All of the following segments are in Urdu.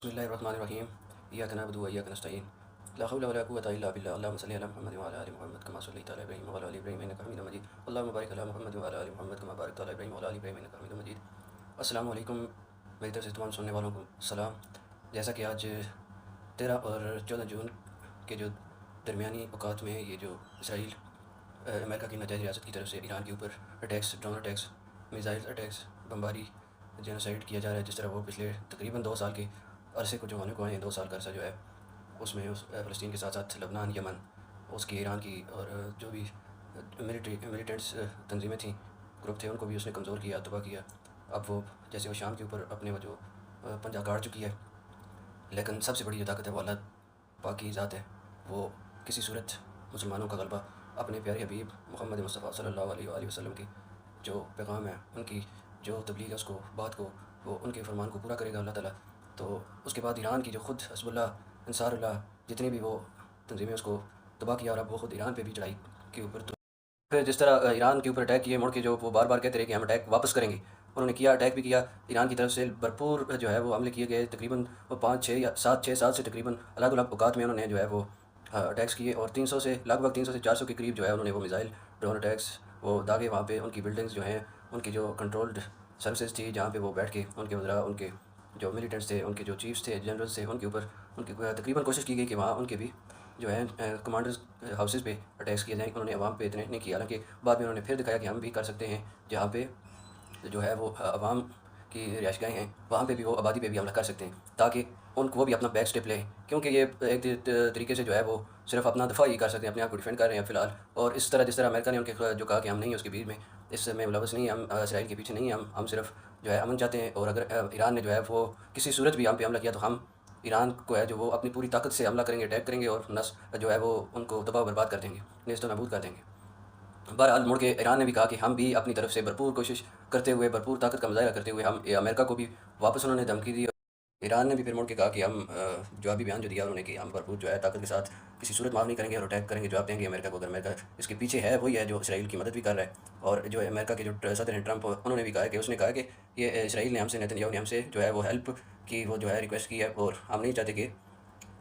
بسم الله الرحمن الرحيم. إياك نعبد وإياك نستعين. لا حول ولا قوة إلا بالله. اللهم صل على محمد وعلى آل محمد كما صليت على إبراهيم وعلى آل إبراهيم إنك حميد مجيد. اللهم بارك على محمد وعلى آل محمد كما باركت على إبراهيم وعلى آل إبراهيم إنك حميد مجيد. السلام علیکم. میری طرف سے تمام سننے والوں کو سلام. جیسا کہ آج 13 اور 14 جون کے جو درمیانی اوقات میں یہ جو اسرائیل امریکہ کی ناجائز ریاست کی طرف سے ایران کے اوپر attacks, drone attacks, missile attacks, بمباری، جینوسائڈ کیا جا رہا ہے، جس طرح وہ پچھلے تقریباً 2 سال کے عرصے کو جو ہونے کو ہیں، 2 سال کا عرصہ جو ہے اس میں فلسطین کے ساتھ ساتھ لبنان، یمن، اس کی ایران کی اور جو بھی ملیٹنٹس تنظیمیں تھیں، گروپ تھے، ان کو بھی اس نے کمزور کیا، تباہ کیا. اب وہ جیسے وہ شام کے اوپر اپنے وہ جو پنجہ گاڑ چکی ہے، لیکن سب سے بڑی جو طاقت ہے وہ اللہ پاک کی ذات ہے. وہ کسی صورت مسلمانوں کا غلبہ اپنے پیارے حبیب محمد مصطفیٰ صلی اللہ علیہ وآلہ وسلم کی جو پیغام ہے، ان کی جو تبلیغ ہے، اس کو بات کو، وہ ان کے فرمان کو پورا کرے گا اللہ تعالیٰ. تو اس کے بعد ایران کی جو خود حزب اللہ، انصار اللہ، جتنی بھی وہ تنظیمیں، اس کو تباہ کیا، اور اب وہ خود ایران پہ بھی چڑھائی کے اوپر. تو پھر جس طرح ایران کے اوپر اٹیک کیے، مڑ کے جو وہ بار بار کہتے رہے کہ ہم اٹیک واپس کریں گے، انہوں نے کیا، اٹیک بھی کیا. ایران کی طرف سے بھرپور جو ہے وہ حملے کیے گئے، تقریباً وہ 5 6 یا 7 سے تقریباً الگ الگ اوقات میں انہوں نے جو ہے وہ اٹیکس کیے، اور 300 سے لگ بھگ 300 سے 400 کے قریب جو ہے انہوں نے وہ میزائل، ڈرون اٹیکس، وہ داغے وہاں پہ ان کی بلڈنگز جو ہیں، ان کی جو کنٹرولڈ سروسز تھی جہاں پہ وہ بیٹھ کے ان کے وزراء، ان کے جو ملیٹنٹس تھے، ان کے جو چیفس تھے، جنرلز تھے، ان کے اوپر ان کی تقریباً کوشش کی گئی کہ وہاں ان کے بھی جو ہے کمانڈرز ہاؤسز پہ اٹیکس کیے جائیں. انہوں نے عوام پہ اتنے نہیں کیا، حالانکہ بعد میں انہوں نے پھر دکھایا کہ ہم بھی کر سکتے ہیں، جہاں پہ جو ہے وہ عوام کی رہائش گاہیں ہیں، وہاں پہ بھی وہ آبادی پہ بھی حملہ کر سکتے ہیں، تاکہ ان کو وہ بھی اپنا بیک اسٹیپ لیں. کیونکہ یہ ایک طریقے سے جو ہے وہ صرف اپنا دفاع ہی کر سکتے ہیں، اپنے آپ کو ڈیفینڈ کر رہے ہیں فی الحال. اور اس طرح جس طرح امریکہ نے ان کے جو کہا کہ ہم نہیں ہیں اس کے بیچ میں، اس میں ملوث نہیں ہیں، ہم اسرائیل کے پیچھے نہیں ہیں، ہم صرف جو ہے امن چاہتے ہیں. اور اگر ایران نے جو ہے وہ کسی صورت بھی ہم پہ حملہ کیا، تو ہم ایران کو ہے جو وہ اپنی پوری طاقت سے حملہ کریں گے، اٹیک کریں گے، اور جو ہے وہ ان کو تباہ و برباد کر دیں گے، نیست و نابود کر دیں گے. بہرحال مڑ کے ایران نے بھی کہا کہ ہم بھی اپنی طرف سے بھرپور کوشش کرتے ہوئے، بھرپور طاقت کا مظاہرہ کرتے ہوئے، ہم امریکہ کو بھی واپس انہوں نے دھمکی دی. ایران نے بھی پھر مڑ کے کہا کہ ہم جوابی بیان جو دیا انہوں نے کہ ہم بھرپور جو ہے طاقت کے ساتھ کسی صورت معاف نہیں کریں گے، اور اٹیک کریں گے، جواب دیں گے امریکہ کو. اگر امریکہ اس کے پیچھے ہے، وہی ہے جو اسرائیل کی مدد بھی کر رہا ہے. اور جو امریکہ کے جو صدر ہیں ٹرمپ، انہوں نے بھی کہا کہ اس نے کہا کہ یہ اسرائیل نے ہم سے، نیتن یاہو نے ہم سے جو ہے وہ ہیلپ کی، وہ جو ہے ریکویسٹ کی ہے، اور ہم نہیں چاہتے کہ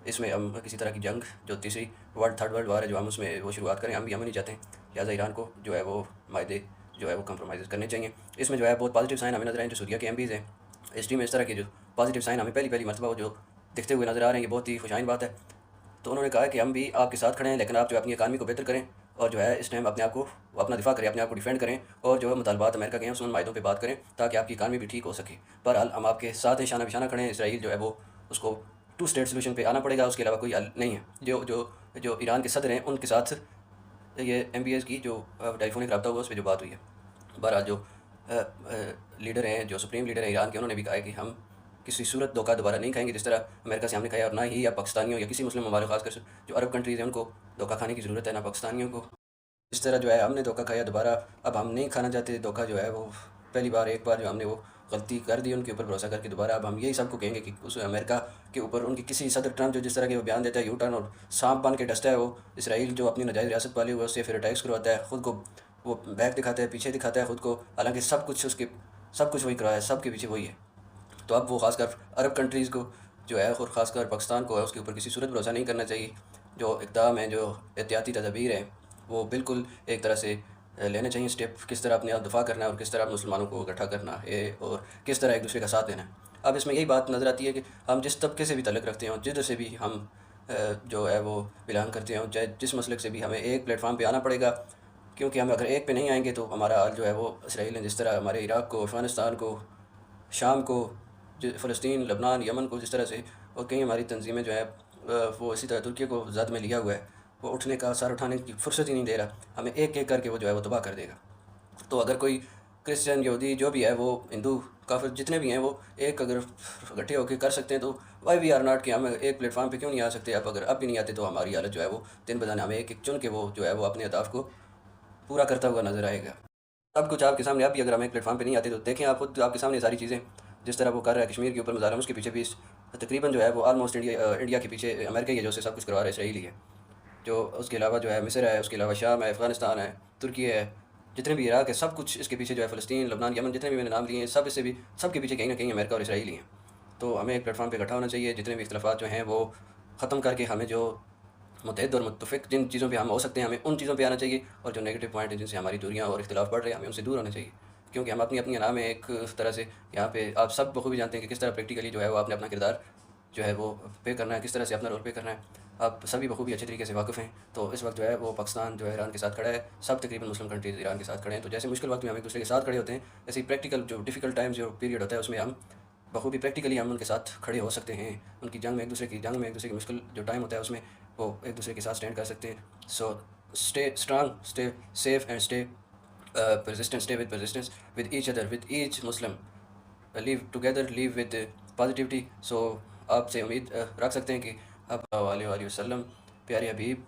اس میں ہم کسی طرح کی جنگ، جو تھرڈ ورلڈ وار ہے، جو ہم اس میں وہ شروعات کریں، ہم نہیں چاہتے ہیں. لہٰذا ایران کو جو ہے وہ معاہدے جو ہے وہ کمپرومائز کرنے چاہیے. اس میں جو ہے بہت پازیٹیو سائن ہمیں نظر آئے ہیں، جو سعودیہ کے MPs ہیں. ہسٹری میں اس طرح کے جو پازیٹیو سائن ہمیں پہلی مرتبہ وہ جو دکھتے ہوئے نظر آ رہے ہیں، یہ بہت ہی خوشائن بات ہے. تو انہوں نے کہا کہ ہم بھی آپ کے ساتھ کھڑے ہیں، لیکن آپ جو اپنی اکانومی کو بہتر کریں، اور جو ہے اس ٹائم اپنے آپ کو اپنا دفاع کریں، اپنے آپ کو ڈیفینڈ کریں، اور جو ہے مطالبات امریکہ کے ہیں ان معاہدوں پہ بات کریں، تاکہ آپ کی اکانومی بھی ٹھیک ہو سکے. بہرحال ہم آپ کے ساتھ ہیں، شانہ بشانہ کھڑے ہیں. اسرائیل جو ہے وہ اس کو 2 اسٹیٹ سولوشن پہ آنا پڑے گا، اس کے علاوہ کوئی حل نہیں ہے. جو ایران کے صدر ہیں، ان کے ساتھ یہ MBS کی جو ٹیلی فونک رابطہ ہوا، اس پہ جو بات ہوئی ہے. بہرحال جو لیڈر ہیں، جو سپریم لیڈر ہیں ایران کے، انہوں نے بھی کہا ہے کہ ہم کسی صورت دھوکہ دوبارہ نہیں کھائیں گے، جس طرح امریکہ سے ہم نے کھایا، اور نہ ہی یا پاکستانیوں یا کسی مسلم ممالک، خاص کر جو عرب کنٹریز ہیں، ان کو دھوکہ کھانے کی ضرورت ہے، نہ پاکستانیوں کو. اس طرح جو ہے ہم نے دھوکہ کھایا دوبارہ، اب ہم نہیں کھانا چاہتے دھوکہ. جو ہے وہ ایک بار جو ہم نے وہ غلطی کر دی ان کے اوپر بھروسہ کر کے، دوبارہ اب ہم یہی سب کو کہیں گے کہ اس امریکہ کے اوپر ان کی کسی صدر ٹرمپ جو جس طرح کے وہ بیان دیتا ہے، یو ٹرن اور سانپ بن کے ڈستا ہے، وہ اسرائیل جو اپنی ناجائز ریاست پالی ہوئی، اس سے پھر اٹیکس کرواتا ہے، خود کو وہ بیک دکھاتا ہے، پیچھے دکھاتا ہے خود کو، حالانکہ سب کچھ وہی کروایا ہے، سب کے پیچھے وہی ہے. تو اب وہ خاص کر عرب کنٹریز کو جو ہے، اور خاص کر پاکستان کو ہے، اس کے اوپر کسی صورت بھروسہ نہیں کرنا چاہیے. جو اقدام ہیں، جو احتیاطی تدابیر ہیں، وہ بالکل ایک طرح سے لینے چاہیے اسٹیپ، کس طرح اپنے آپ دفاع کرنا ہے، اور کس طرح مسلمانوں کو اکٹھا کرنا ہے، اور کس طرح ایک دوسرے کا ساتھ دینا ہے. اب اس میں یہی بات نظر آتی ہے کہ ہم جس طبقے سے بھی تعلق رکھتے ہیں، جدھر سے بھی ہم جو ہے وہ بلانگ کرتے ہیں، چاہے جس مسلک سے بھی، ہمیں ایک پلیٹ فارم پہ آنا پڑے گا. کیونکہ ہم اگر ایک پہ نہیں آئیں گے تو ہمارا حال جو ہے وہ اسرائیل نے جس طرح ہمارے عراق کو، افغانستان کو، شام کو، فلسطین، لبنان، یمن کو جس طرح سے، اور کئی ہماری تنظیمیں جو ہے وہ اسی طرح ترکیہ کو زد میں لیا ہوا ہے، وہ اٹھنے کا، سر اٹھانے کی فرصت ہی نہیں دے رہا. ہمیں ایک ایک کر کے وہ جو ہے وہ تباہ کر دے گا. تو اگر کوئی کرسچن، یہودی، جو بھی ہے، وہ ہندو، کافر، جتنے بھی ہیں، وہ ایک اگر اکٹھے ہو کے کر سکتے ہیں، تو وائی وی آر ناٹ، کہ ہم ایک پلیٹ فارم پہ کیوں نہیں آ سکتے. اب اگر بھی نہیں آتے تو ہماری حالت جو ہے وہ دن بدن ہمیں ایک ایک چن کے وہ جو ہے وہ اپنے اہداف کو پورا کرتا ہوا نظر آئے گا. سب کچھ آپ کے سامنے. اب بھی اگر ہم ایک پلیٹ فارم پہ نہیں آتے تو دیکھیں آپ خود، آپ کے سامنے ساری چیزیں، جس طرح وہ کر رہا ہے کشمیر کے اوپر مظاہرہ، اس کے پیچھے بھی تقریباً جو ہے وہ آلموسٹ انڈیا کے پیچھے امریکہ ہی ہے، جو سے سب کچھ کروا رہا ہے، اسرائیل ہی ہے. جو اس کے علاوہ جو ہے مصر ہے، اس کے علاوہ شام ہے، افغانستان ہے، ترکی ہے، جتنے بھی عراق ہے، سب کچھ اس کے پیچھے جو ہے، فلسطین، لبنان، یمن، جتنے بھی میں نے نام لیے ہیں، سب کے پیچھے کہیں نہ کہیں امریکہ اور اسرائیل ہی ہیں. تو ہمیں ایک پلیٹ فارم پہ اکٹھا ہونا چاہیے، جتنے بھی اختلافات جو ہیں وہ ختم کر کے ہمیں جو متحد اور متفق جن چیزوں پہ ہم ہو سکتے ہیں ہمیں ان چیزوں پہ آنا چاہیے، اور جو نیگیٹو پوائنٹ ہیں جن سے ہماری دوریاں اور اختلاف بڑھ رہے ہیں ہمیں ان سے دور ہونا چاہیے، کیونکہ ہم اپنی اپنی نام میں ایک طرح سے یہاں پہ آپ سب بخوبی جانتے ہیں کہ کس طرح پریکٹیکلی جو ہے وہ آپ نے اپنا کردار جو ہے وہ پے کرنا ہے، کس طرح سے اپنا رول پے کرنا ہے، آپ سبھی بخوبی اچھے طریقے سے واقف ہیں۔ تو اس وقت جو ہے وہ پاکستان جو ہے ایران کے ساتھ کھڑا ہے، سب تقریباً مسلم کنٹریز ایران کے ساتھ کھڑے ہیں، تو جیسے مشکل وقت میں ہم ایک دوسرے کے ساتھ کھڑے ہوتے ہیں، ایسے ہی پریکٹیکل جو ڈیفیکلٹ ٹائم جو پیریڈ ہوتا ہے اس میں ہم بخوبی پریکٹیکلی ہم ان کے ساتھ کھڑے ہو سکتے ہیں، ان کی جنگ میں ایک دوسرے کی مشکل جو ٹائم ہوتا ہے اس میں وہ ایک دوسرے کے ساتھ اسٹینڈ کر سکتے ہیں۔ So stay strong, stay safe and stay persistent, stay with persistence with each other, with each Muslim, live together, live with positivity. So آپ سے امید رکھ سکتے ہیں کہ آپ صلی اللہ علیہ وآلہ وسلم، پیارے حبیب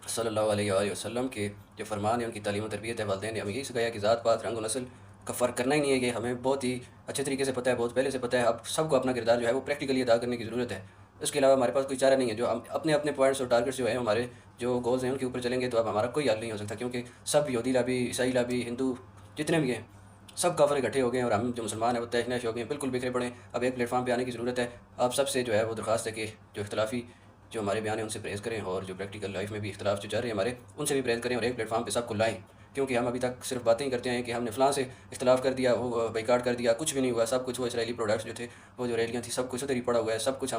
صلی اللہ علیہ وآلہ وسلم کے جو فرمان ہے، ان کی تعلیم و تربیت ہے، والدین نے ہمیں یہی سکھایا کہ ذات پات رنگ و نسل کا فرق کرنا ہی نہیں ہے، یہ ہمیں بہت ہی اچھے طریقے سے پتہ ہے، بہت پہلے سے پتہ ہے، اب سب کو اپنا کردار جو ہے وہ پریکٹیکلی ادا کرنے کی ضرورت ہے، اس کے علاوہ ہمارے پاس کوئی چارہ نہیں ہے، جو ہم اپنے اپنے پوائنٹس اور ٹارگیٹس جو ہیں ہمارے جو گولز ہیں ان کے اوپر چلیں گے تو اب ہمارا کوئی حل نہیں ہو سکتا، کیونکہ سب یہودی لابی، عیسائی لابی، ہندو جتنے بھی ہیں سب کافر اکٹھے ہو گئے ہیں، اور ہم جو مسلمان ہیں وہ تہش نہش ہو گئے ہیں، بالکل بکھرے پڑے ہیں۔ اب ایک پلیٹ فارم پہ آنے کی ضرورت ہے، آپ سب سے جو ہے وہ درخواست ہے کہ جو اختلافی جو ہمارے بیان ہیں ان سے پرہیز کریں، اور جو پریکٹیکل لائف میں بھی اختلاف جو چل رہے ہیں ہمارے ان سے بھی پرہیز کریں، اور ایک پلیٹ فارم پہ سب کو لائیں، کیونکہ ہم ابھی تک صرف باتیں ہی کرتے ہیں کہ ہم نے فلاں سے اختلاف کر دیا، وہ بائیکاٹ کر دیا، کچھ بھی نہیں ہوا، سب کچھ وہ اسرائیلی پروڈکٹس جو تھے، وہ جو ریلیاں تھیں، سب کچھ ادھر ہی پڑا ہوا ہے، سب کچھ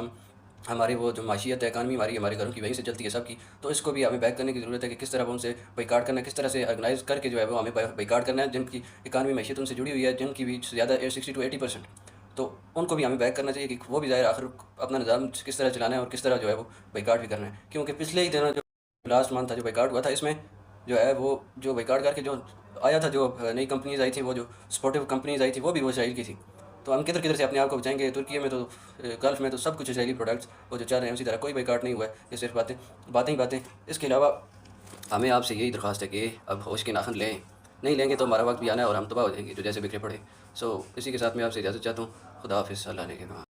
ہمارے وہ جو معیشت ہے، اکانومی ہمارے گھروں کی وہیں سے چلتی ہے سب کی، تو اس کو بھی ہمیں بیک کرنے کی ضرورت ہے کہ کس طرح وہ ان سے بائیکاٹ کرنا ہے، کس طرح سے آرگنائز کر کے جو ہے وہ ہمیں بائیکاٹ کرنا ہے، جن کی اکانومی معیشت ان سے جڑی ہوئی ہے، جن کی بھی زیادہ 60 to 80%، تو ان کو بھی ہمیں بیک کرنا چاہیے کہ وہ بھی ظاہر آخر اپنا نظام کس طرح چلانا ہے اور کس طرح جو ہے وہ بائیکاٹ بھی کرنا ہے، کیونکہ پچھلے ہی دنوں جو لاسٹ منتھ تھا جو بائیکاٹ ہوا تھا، اس میں جو ہے وہ جو بائیکاٹ کر کے جو آیا تھا، جو نئی کمپنیز آئی تھیں، وہ جو سپورٹیو کمپنیز آئی تھیں، وہ بھی وہ اسرائیل کی تھی، تو ہم کدھر کدھر سے اپنے آپ کو بچائیں گے؟ ترکی میں تو گلف میں تو سب کچھ اسرائیلی پروڈکٹس وہ جو چل رہے ہیں اسی طرح کوئی بائیکاٹ نہیں ہوا ہے، یہ صرف باتیں۔ اس کے علاوہ ہمیں آپ سے یہی درخواست ہے کہ اب ہوش کے ناخن لیں، نہیں لیں گے تو ہمارا وقت بھی آنا ہے اور ہم تباہ ہو جائیں گے جو جیسے بکھرے پڑے۔ سو اسی کے ساتھ میں آپ سے اجازت چاہتا ہوں، خدا حافظ، اللہ نے کے